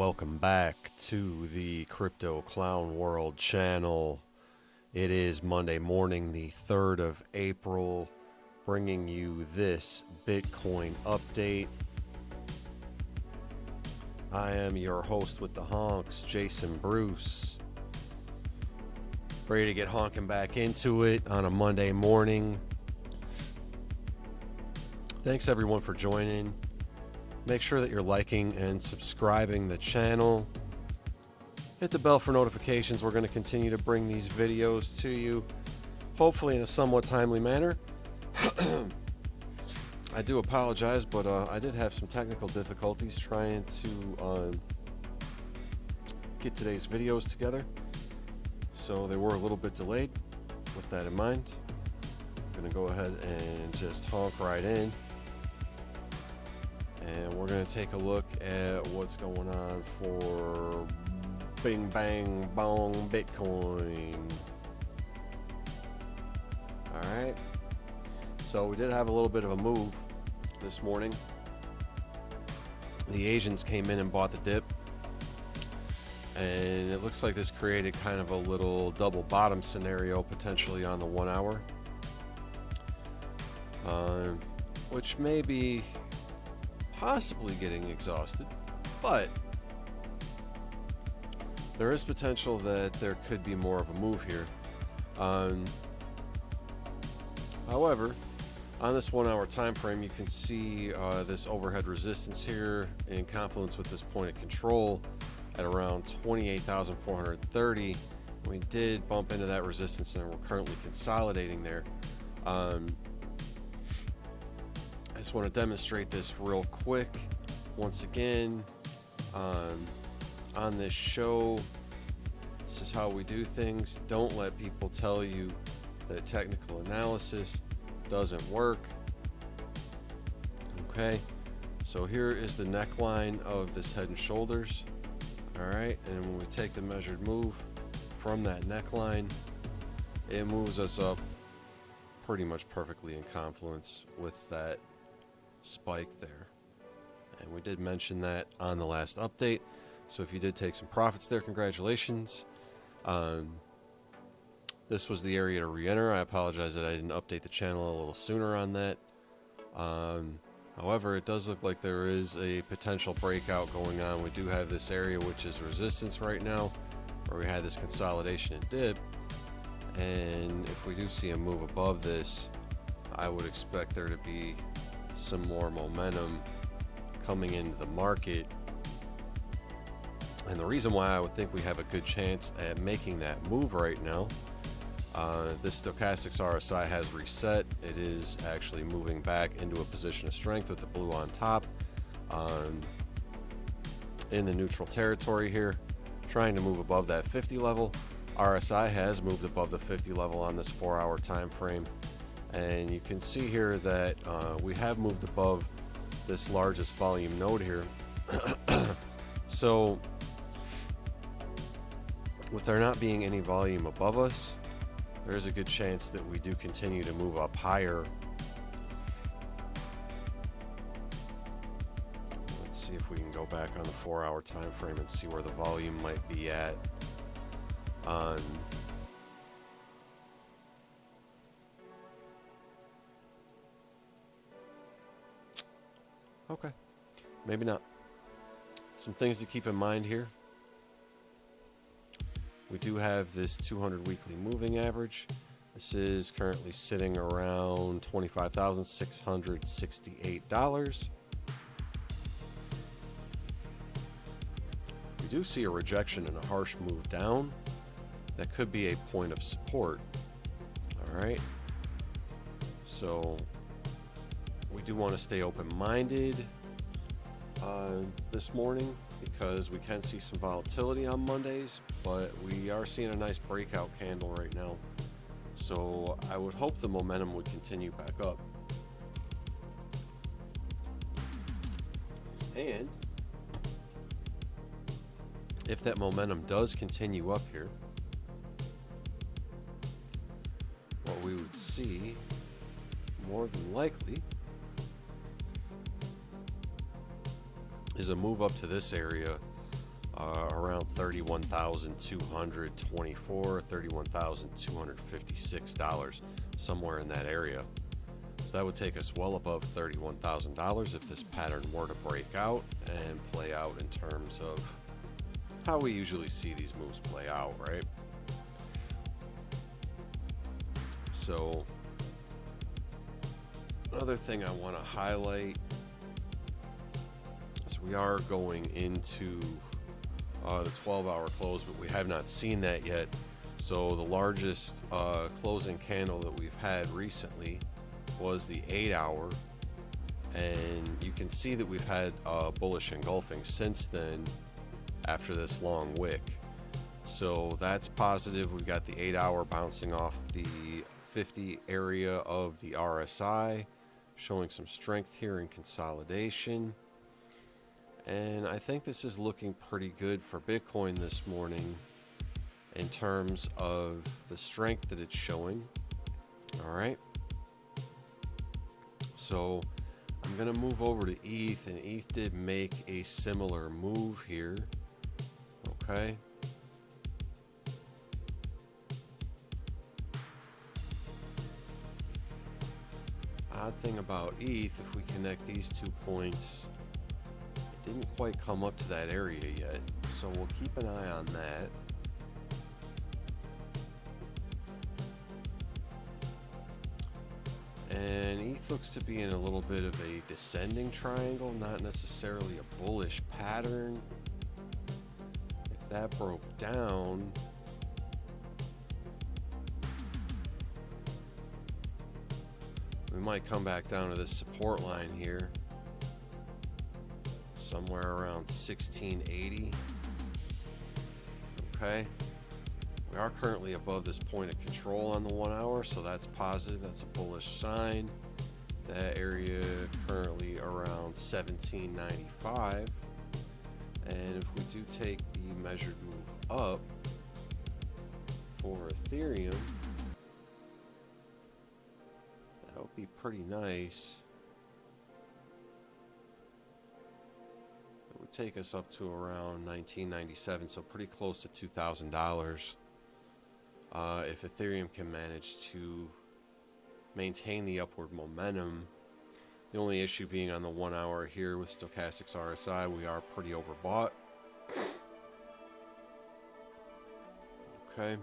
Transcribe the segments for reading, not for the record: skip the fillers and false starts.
Welcome back to the Crypto Clown World channel. It is Monday morning, the 3rd of April, bringing you this Bitcoin update. I am your host with the honks, Jason Bruce. Ready to get honking back into it on a Monday morning. Thanks everyone for joining. Make sure that you're liking and subscribing the channel. Hit the bell for notifications. We're going to continue to bring these videos to you, hopefully in a somewhat timely manner. I do apologize, but I did have some technical difficulties trying to get today's videos together, so they were a little bit delayed. With that in mind, I'm going to go ahead and just honk right in. And we're going to take a look at what's going on for Bing Bang Bong Bitcoin. Alright, so we did have a little bit of a move this morning. The Asians came in and bought the dip, and it looks like this created kind of a little double bottom scenario potentially on the 1 hour, which may be possibly getting exhausted, but there is potential that there could be more of a move here. However, on this 1 hour time frame, you can see this overhead resistance here in confluence with this point of control at around 28,430. We did bump into that resistance, and we're currently consolidating there. I just want to demonstrate this real quick. Once again, on this show, this is how we do things. Don't let people tell you that technical analysis doesn't work. Okay, so here is the neckline of this head and shoulders. All right, and when we take the measured move from that neckline, it moves us up pretty much perfectly in confluence with that spike there. And we did mention that on the last update, so if you did take some profits there, congratulations. This was the area to re-enter. I apologize that I didn't update the channel a little sooner on that. However, it does look like there is a potential breakout going on. We do have this area which is resistance right now, where we had this consolidation and dip, and if we do see a move above this, I would expect there to be some more momentum coming into the market. And the reason why I would think we have a good chance at making that move right now, this stochastics RSI has reset. It is actually moving back into a position of strength with the blue on top, in the neutral territory here, trying to move above that 50 level. RSI has moved above the 50 level on this 4 hour time frame. And you can see here that we have moved above this largest volume node here. So with there not being any volume above us, there is a good chance that we do continue to move up higher. Let's see if we can go back on the 4 hour time frame and see where the volume might be at on okay, maybe not. Some things to keep in mind here. We do have this 200 weekly moving average. This is currently sitting around $25,668. We do see a rejection and a harsh move down. That could be a point of support. All right. So we do want to stay open-minded this morning, because we can see some volatility on Mondays, but we are seeing a nice breakout candle right now. So I would hope the momentum would continue back up. And if that momentum does continue up here, what we would see more than likely is a move up to this area around $31,224, $31,256, somewhere in that area. So that would take us well above $31,000 if this pattern were to break out and play out in terms of how we usually see these moves play out, right? So another thing I want to highlight is we are going into the 12-hour close, but we have not seen that yet. So the largest closing candle that we've had recently was the 8-hour, and you can see that we've had bullish engulfing since then after this long wick. So that's positive. We've got the 8-hour bouncing off the 50 area of the RSI, showing some strength here in consolidation. And I think this is looking pretty good for Bitcoin this morning in terms of the strength that it's showing. All right. So I'm going to move over to ETH, and ETH did make a similar move here. Okay. Odd thing about ETH, if we connect these 2 points, it didn't quite come up to that area yet. So we'll keep an eye on that. And ETH looks to be in a little bit of a descending triangle, not necessarily a bullish pattern. If that broke down, we might come back down to this support line here, somewhere around 1680. Okay. We are currently above this point of control on the 1 hour, so that's positive. That's a bullish sign. That area currently around 1795. And if we do take the measured move up for Ethereum, that would be pretty nice. It would take us up to around 1997, so pretty close to $2,000. If Ethereum can manage to maintain the upward momentum. The only issue being on the 1 hour here with stochastics RSI, we are pretty overbought. Okay.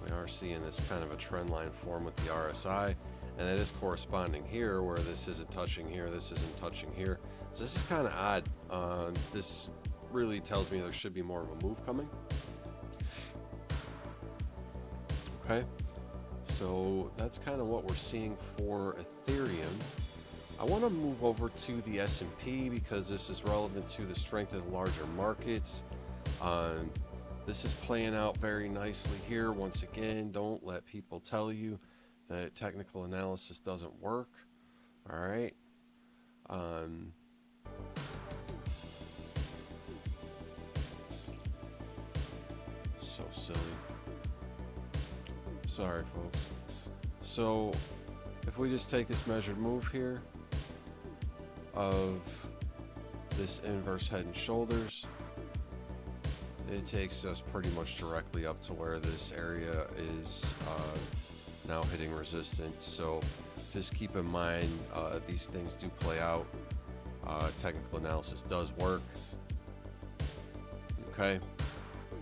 We are seeing this kind of a trend line form with the RSI, and that is corresponding here where this isn't touching here, this isn't touching here. So this is kind of odd. This really tells me there should be more of a move coming. Okay, so that's kind of what we're seeing for Ethereum. I want to move over to the S&P because this is relevant to the strength of the larger markets. This is playing out very nicely here. Once again, don't let people tell you that technical analysis doesn't work. All right. So silly. Sorry, folks. So if we just take this measured move here of this inverse head and shoulders, it takes us pretty much directly up to where this area is now hitting resistance. So just keep in mind these things do play out. Technical analysis does work. Okay,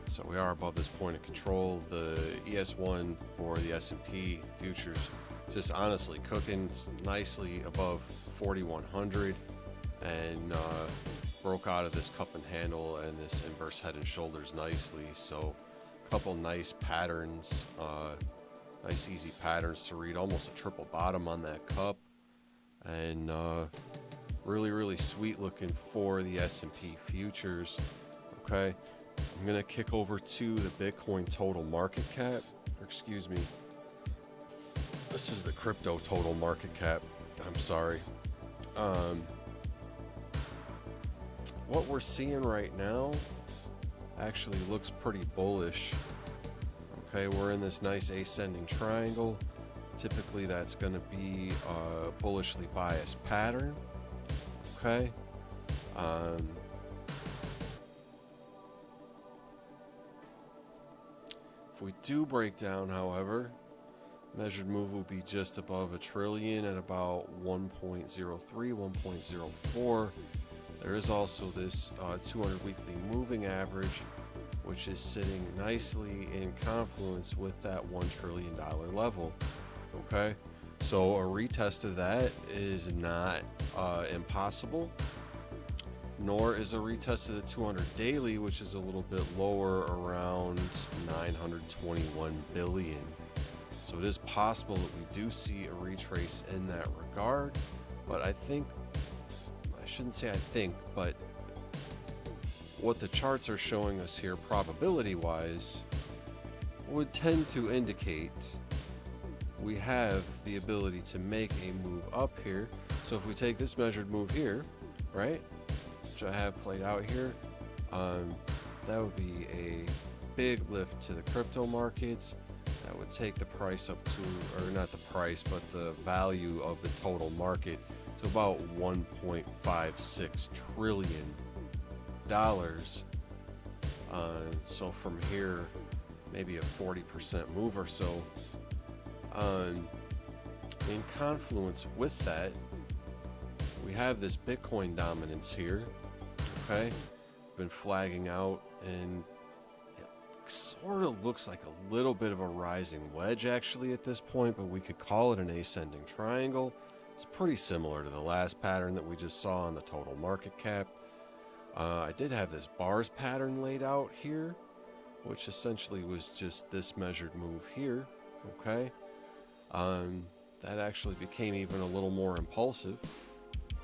so we are above this point of control. The ES1 for the S&P futures just honestly cooking nicely above 4100 and broke out of this cup and handle and this inverse head and shoulders nicely. So a couple nice patterns, nice easy patterns to read, almost a triple bottom on that cup, and really sweet looking for the S&P futures. Okay, I'm gonna kick over to the Bitcoin total market cap, or excuse me, this is the crypto total market cap. I'm sorry. What we're seeing right now actually looks pretty bullish. Okay, we're in this nice ascending triangle. Typically that's going to be a bullishly biased pattern. Okay. If we do break down, however, measured move will be just above a trillion at about 1.03, 1.04. There is also this 200 weekly moving average, which is sitting nicely in confluence with that $1 trillion level. Okay, so a retest of that is not impossible, nor is a retest of the 200 daily, which is a little bit lower, around 921 billion. So it is possible that we do see a retrace in that regard, but I shouldn't say I think, but what the charts are showing us here probability-wise would tend to indicate we have the ability to make a move up here. So if we take this measured move here, right, which I have played out here, that would be a big lift to the crypto markets. That would take the price up to, or not the price, but the value of the total market to about $1.56 trillion. So from here, maybe a 40% move or so. In confluence with that, we have this Bitcoin dominance here. Okay, been flagging out, and it sort of looks like a little bit of a rising wedge actually at this point, but we could call it an ascending triangle. It's pretty similar to the last pattern that we just saw on the total market cap. I did have this bars pattern laid out here, which essentially was just this measured move here. Okay, that actually became even a little more impulsive.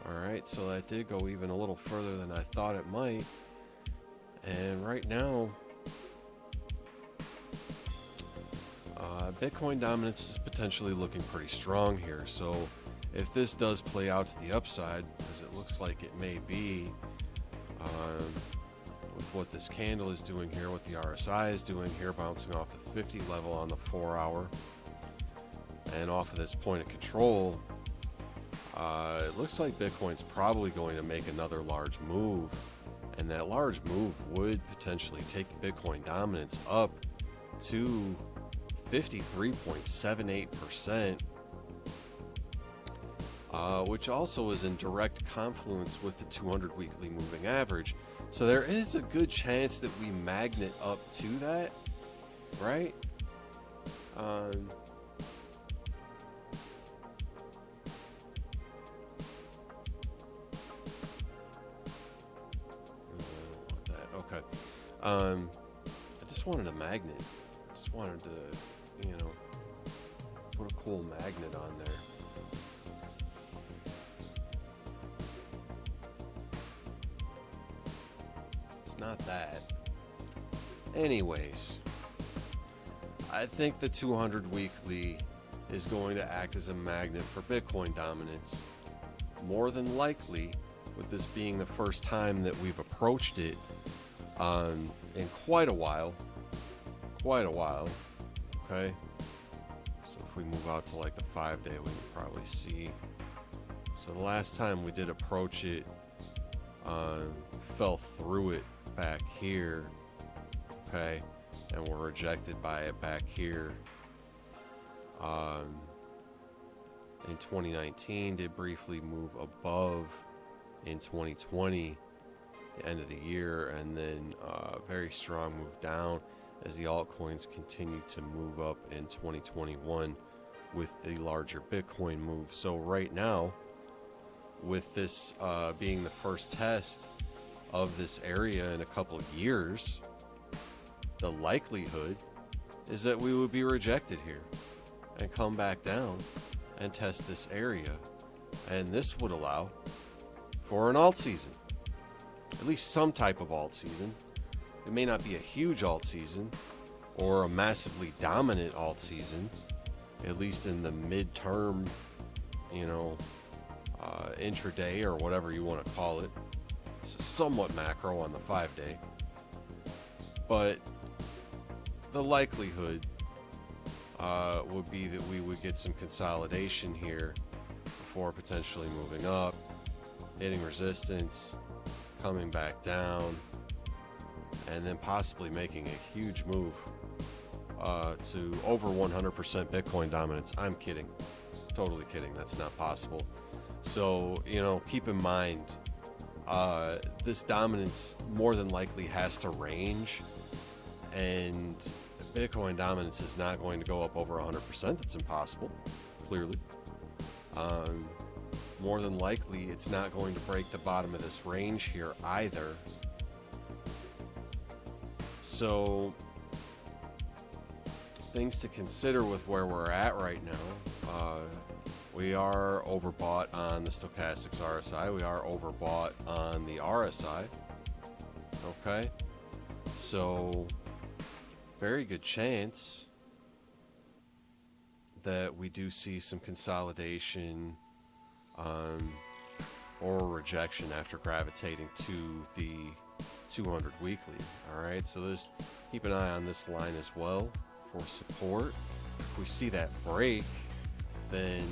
All right, so that did go even a little further than I thought it might. And right now, Bitcoin dominance is potentially looking pretty strong here. So if this does play out to the upside, as it looks like it may be, with what this candle is doing here, what the RSI is doing here, bouncing off the 50 level on the 4 hour and off of this point of control, it looks like Bitcoin's probably going to make another large move, and that large move would potentially take the Bitcoin dominance up to 53.78%, which also is in direct confluence with the 200 weekly moving average. So there is a good chance that we magnet up to that, right? Okay. I just wanted a magnet. Just wanted to, put a cool magnet on there. It's not that. Anyways, I think the 200 weekly is going to act as a magnet for Bitcoin dominance. More than likely, with this being the first time that we've approached it in quite a while. Okay, so if we move out to like the 5 day, we can probably see. So the last time we did approach it, fell through it back here. Okay, and were rejected by it back here. In 2019, did briefly move above in 2020, the end of the year, and then very strong move down as the altcoins continue to move up in 2021 with the larger Bitcoin move. So right now, with this being the first test of this area in a couple of years, the likelihood is that we would be rejected here and come back down and test this area, and this would allow for an alt season, at least some type of alt season. It may not be a huge alt season or a massively dominant alt season, at least in the midterm, intraday or whatever you want to call it. It's somewhat macro on the 5 day, but the likelihood would be that we would get some consolidation here before potentially moving up, hitting resistance, coming back down, and then possibly making a huge move to over 100% Bitcoin dominance. I'm kidding. Totally kidding. That's not possible. So, keep in mind, this dominance more than likely has to range, and Bitcoin dominance is not going to go up over 100%. That's impossible, clearly. More than likely, it's not going to break the bottom of this range here either. So, things to consider with where we're at right now. We are overbought on the stochastics RSI. We are overbought on the RSI. Okay. So, very good chance that we do see some consolidation or rejection after gravitating to the 200 weekly. All right. So keep an eye on this line as well for support. If we see that break, then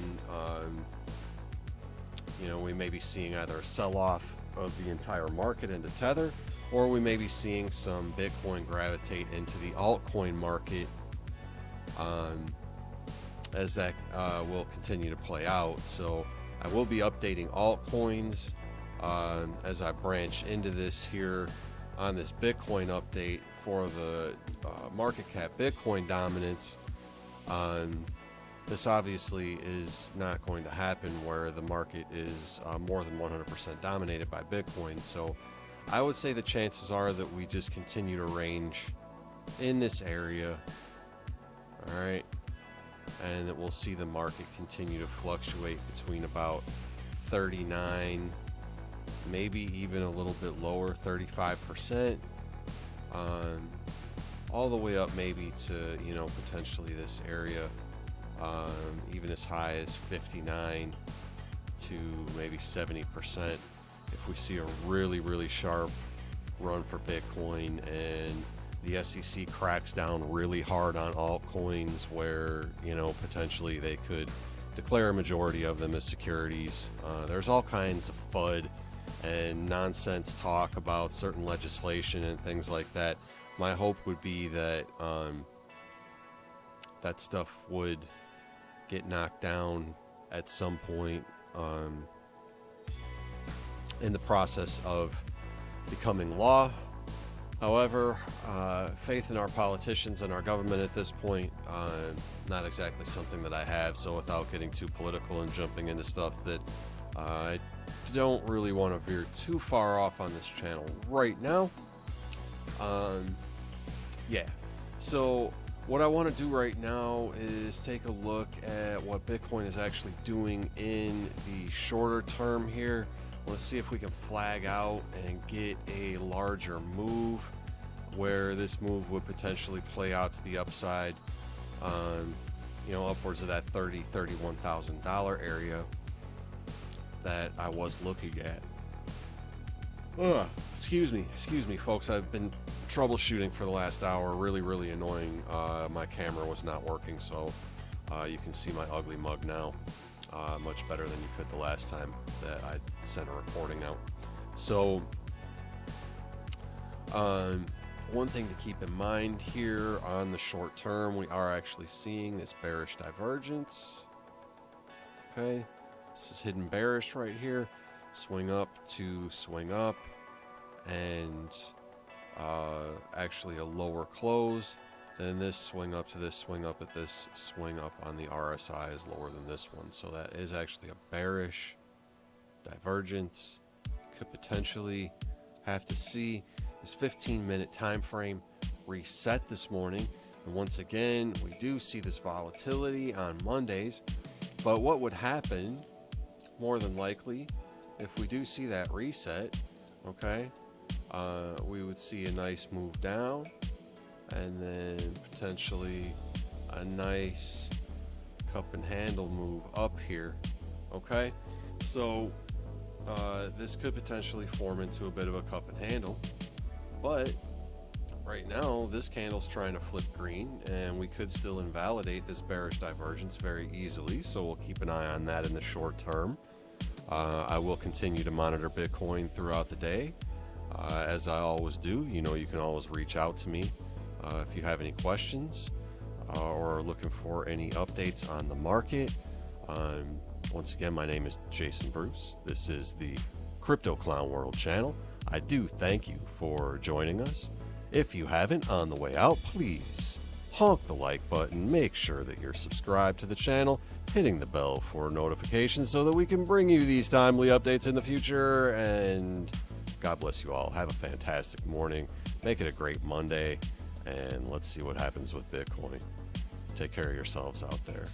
we may be seeing either a sell-off of the entire market into Tether, or we may be seeing some Bitcoin gravitate into the altcoin market as that will continue to play out. So I will be updating altcoins as I branch into this here on this Bitcoin update for the market cap Bitcoin dominance. This obviously is not going to happen where the market is more than 100% dominated by Bitcoin. So I would say the chances are that we just continue to range in this area. All right. And that we'll see the market continue to fluctuate between about 39, maybe even a little bit lower, 35%, all the way up maybe to, potentially this area, even as high as 59 to maybe 70%. If we see a really, really sharp run for Bitcoin and the SEC cracks down really hard on altcoins where, potentially they could declare a majority of them as securities. There's all kinds of FUD and nonsense talk about certain legislation and things like that. My hope would be that that stuff would get knocked down at some point in the process of becoming law. However, faith in our politicians and our government at this point, not exactly something that I have. So without getting too political and jumping into stuff that I don't really want to veer too far off on this channel right now. So what I want to do right now is take a look at what Bitcoin is actually doing in the shorter term here. Let's see if we can flag out and get a larger move where this move would potentially play out to the upside, upwards of that $31,000 area that I was looking at. Excuse me, folks. I've been troubleshooting for the last hour. Really, really annoying. My camera was not working, so you can see my ugly mug now. Much better than you could the last time that I sent a recording out. So, one thing to keep in mind here on the short term, we are actually seeing this bearish divergence. Okay, this is hidden bearish right here. Swing up to swing up, and actually a lower close. Then this swing up to this swing up at this swing up on the RSI is lower than this one. So that is actually a bearish divergence. Could potentially have to see this 15-minute time frame reset this morning. And once again, we do see this volatility on Mondays. But what would happen, more than likely, if we do see that reset, okay, we would see a nice move down, and then potentially a nice cup and handle move up here. Okay, so this could potentially form into a bit of a cup and handle, but Right now, this candle's trying to flip green, and we could still invalidate this bearish divergence very easily, so we'll keep an eye on that in the short term. I will continue to monitor Bitcoin throughout the day. As I always do, you know, you can always reach out to me if you have any questions or are looking for any updates on the market. Once again, my name is Jason Bruce. This is the Crypto Clown World channel. I do thank you for joining us. If you haven't, on the way out, please honk the like button, make sure that you're subscribed to the channel, hitting the bell for notifications so that we can bring you these timely updates in the future. And God bless you all. Have a fantastic morning. Make it a great Monday, and let's see what happens with Bitcoin. Take care of yourselves out there.